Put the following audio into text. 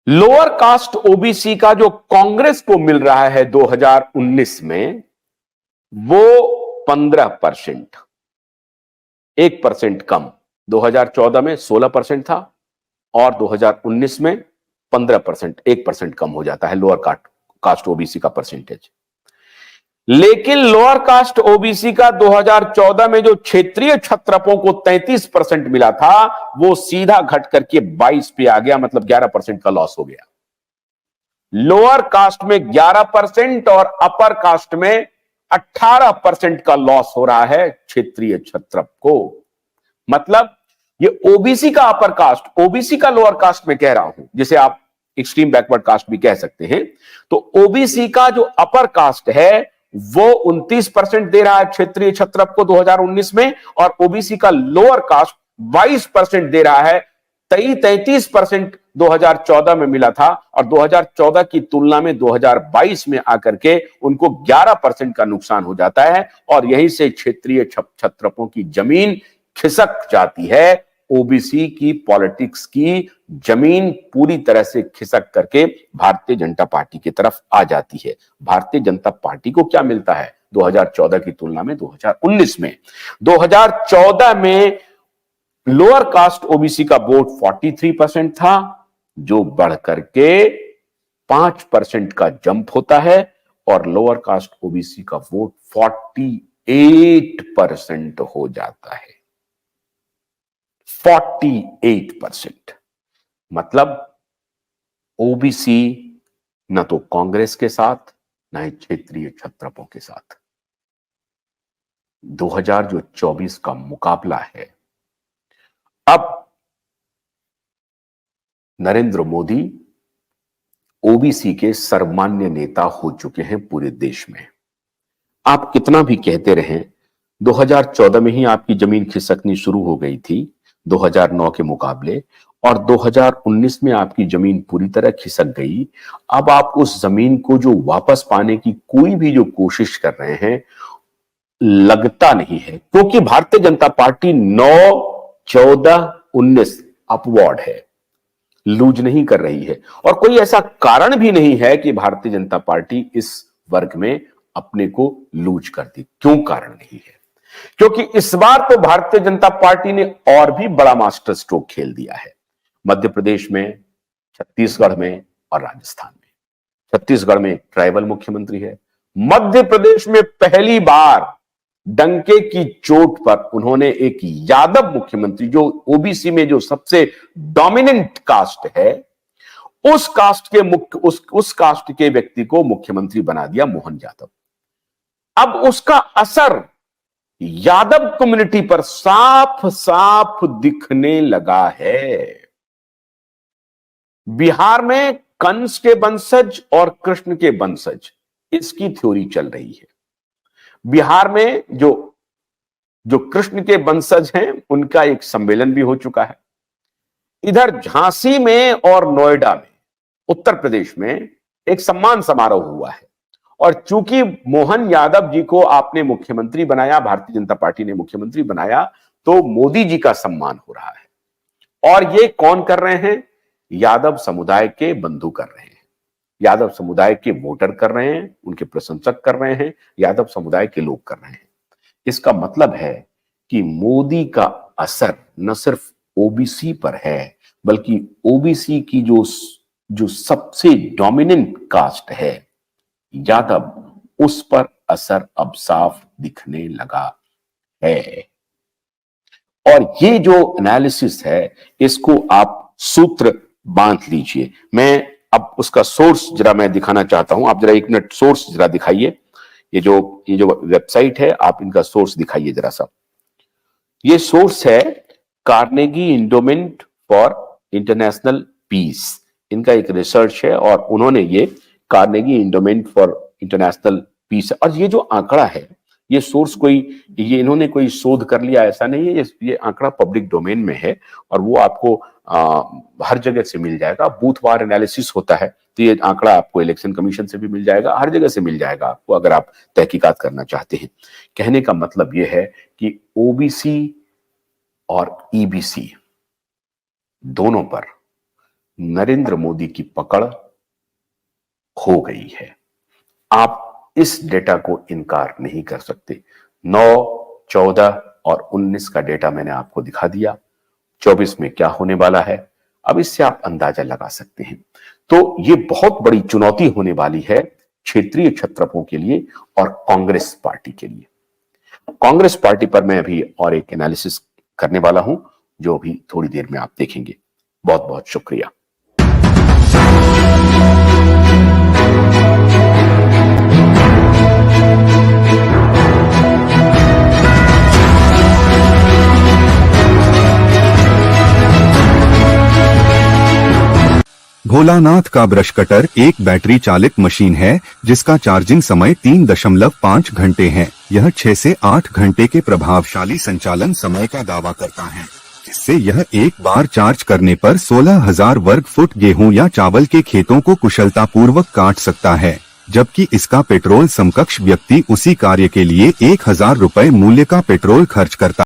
Lower caste OBC का जो कांग्रेस को मिल रहा है 2019 में वो 15%, 1% कम। 2014 में 16% था और 2019 में 15%, 1% कम हो जाता है लोअर कास्ट ओबीसी का परसेंटेज। लेकिन लोअर कास्ट ओबीसी का 2014 में जो क्षेत्रीय क्षत्रपों को 33% मिला था वो सीधा घट करके 22 पे आ गया, मतलब 11% का लॉस हो गया। लोअर कास्ट में 11% और अपर कास्ट में 18% का लॉस हो रहा है क्षेत्रीय क्षत्रप को। मतलब ये ओबीसी का अपर कास्ट, ओबीसी का लोअर कास्ट में कह रहा हूं, जिसे आप एक्सट्रीम बैकवर्ड कास्ट भी कह सकते हैं। तो ओबीसी का जो अपर कास्ट है वो 29% दे रहा है क्षेत्रीय क्षत्रप को 2019 में, और ओबीसी का लोअर कास्ट 22% दे रहा है। 33% 2014 में मिला था और 2014 की तुलना में 2022 में आकर के उनको 11% का नुकसान हो जाता है, और यहीं से क्षेत्रीय क्षत्रपों की जमीन खिसक जाती है। ओबीसी की पॉलिटिक्स की जमीन पूरी तरह से खिसक करके भारतीय जनता पार्टी की तरफ आ जाती है। भारतीय जनता पार्टी को क्या मिलता है 2014 की तुलना में 2019 में? 2014 में लोअर कास्ट ओबीसी का वोट 43% था, जो बढ़ करके 5% का जंप होता है, और लोअर कास्ट ओबीसी का वोट 48% हो जाता है। 48%। मतलब ओबीसी न तो कांग्रेस के साथ न ही क्षेत्रीय क्षत्रपों के साथ। 2024 का मुकाबला है। अब नरेंद्र मोदी ओबीसी के सर्वमान्य नेता हो चुके हैं पूरे देश में। आप कितना भी कहते रहें, 2014 में ही आपकी जमीन खिसकनी शुरू हो गई थी 2009 के मुकाबले, और 2019 में आपकी जमीन पूरी तरह खिसक गई। अब आप उस जमीन को जो वापस पाने की कोई भी जो कोशिश कर रहे हैं, लगता नहीं है, क्योंकि भारतीय जनता पार्टी 9, 14, 19 अपवर्ड है, लूज नहीं कर रही है। और कोई ऐसा कारण भी नहीं है कि भारतीय जनता पार्टी इस वर्ग में अपने को लूज कर दी। क्यों कारण नहीं है? क्योंकि इस बार तो भारतीय जनता पार्टी ने और भी बड़ा मास्टर स्ट्रोक खेल दिया है। मध्य प्रदेश में, छत्तीसगढ़ में और राजस्थान में। छत्तीसगढ़ में ट्राइबल मुख्यमंत्री है। मध्य प्रदेश में पहली बार डंके की चोट पर उन्होंने एक यादव मुख्यमंत्री, जो ओबीसी में जो सबसे डोमिनेंट कास्ट है, उस कास्ट के उस कास्ट के व्यक्ति को मुख्यमंत्री बना दिया, मोहन यादव। अब उसका असर यादव कम्युनिटी पर साफ साफ दिखने लगा है। बिहार में कंस के वंशज और कृष्ण के वंशज, इसकी थ्योरी चल रही है। बिहार में जो कृष्ण के वंशज हैं उनका एक सम्मेलन भी हो चुका है। इधर झांसी में और नोएडा में, उत्तर प्रदेश में, एक सम्मान समारोह हुआ है। और चूंकि मोहन यादव जी को आपने मुख्यमंत्री बनाया, भारतीय जनता पार्टी ने मुख्यमंत्री बनाया, तो मोदी जी का सम्मान हो रहा है। और ये कौन कर रहे हैं? यादव समुदाय के बंधु कर रहे हैं, यादव समुदाय के वोटर कर रहे हैं, उनके प्रशंसक कर रहे हैं, यादव समुदाय के लोग कर रहे हैं। इसका मतलब है कि मोदी का असर न सिर्फ ओबीसी पर है, बल्कि ओबीसी की जो सबसे डोमिनेंट कास्ट है यादव, उस पर असर अब साफ दिखने लगा है। और ये जो एनालिसिस है, इसको आप सूत्र बांध लीजिए। मैं अब उसका सोर्स जरा मैं दिखाना चाहता हूं। आप जरा एक मिनट सोर्स जरा दिखाइए। ये जो वेबसाइट है, आप इनका सोर्स दिखाइए जरा सा। ये सोर्स है Carnegie Endowment for International Peace. इनका एक रिसर्च है और उन्होंने ये Carnegie Endowment for International Peace, और ये जो आंकड़ा है, ये सोर्स ये इन्होंने कोई शोध कर लिया ऐसा नहीं है। ये आंकड़ा पब्लिक डोमेन में है और वो आपको हर जगह से मिल जाएगा। बूथवार एनालिसिस होता है, तो ये आंकड़ा आपको इलेक्शन कमीशन से भी मिल जाएगा, हर जगह से मिल जाएगा आपको, अगर आप तहकीकात करना चाहते हैं। कहने का मतलब ये है कि ओबीसी और ईबीसी दोनों पर नरेंद्र मोदी की पकड़ हो गई है। आप इस डेटा को इनकार नहीं कर सकते। 9, 14 और 19 का डेटा मैंने आपको दिखा दिया। 24 में क्या होने वाला है, अब इससे आप अंदाजा लगा सकते हैं। तो ये बहुत बड़ी चुनौती होने वाली है क्षेत्रीय छत्रपों के लिए और कांग्रेस पार्टी के लिए। कांग्रेस पार्टी पर मैं अभी और एक एनालिसिस करने वाला हूं, जो भी थोड़ी देर में आप देखेंगे। बहुत बहुत शुक्रिया। भोलानाथ का ब्रश कटर एक बैटरी चालित मशीन है जिसका चार्जिंग समय 3.5 घंटे है। यह 6 से 8 घंटे के प्रभावशाली संचालन समय का दावा करता है, जिससे यह एक बार चार्ज करने पर 16,000 वर्ग फुट गेहूं या चावल के खेतों को कुशलतापूर्वक काट सकता है, जबकि इसका पेट्रोल समकक्ष व्यक्ति उसी कार्य के लिए 1,000 रुपए मूल्य का पेट्रोल खर्च करता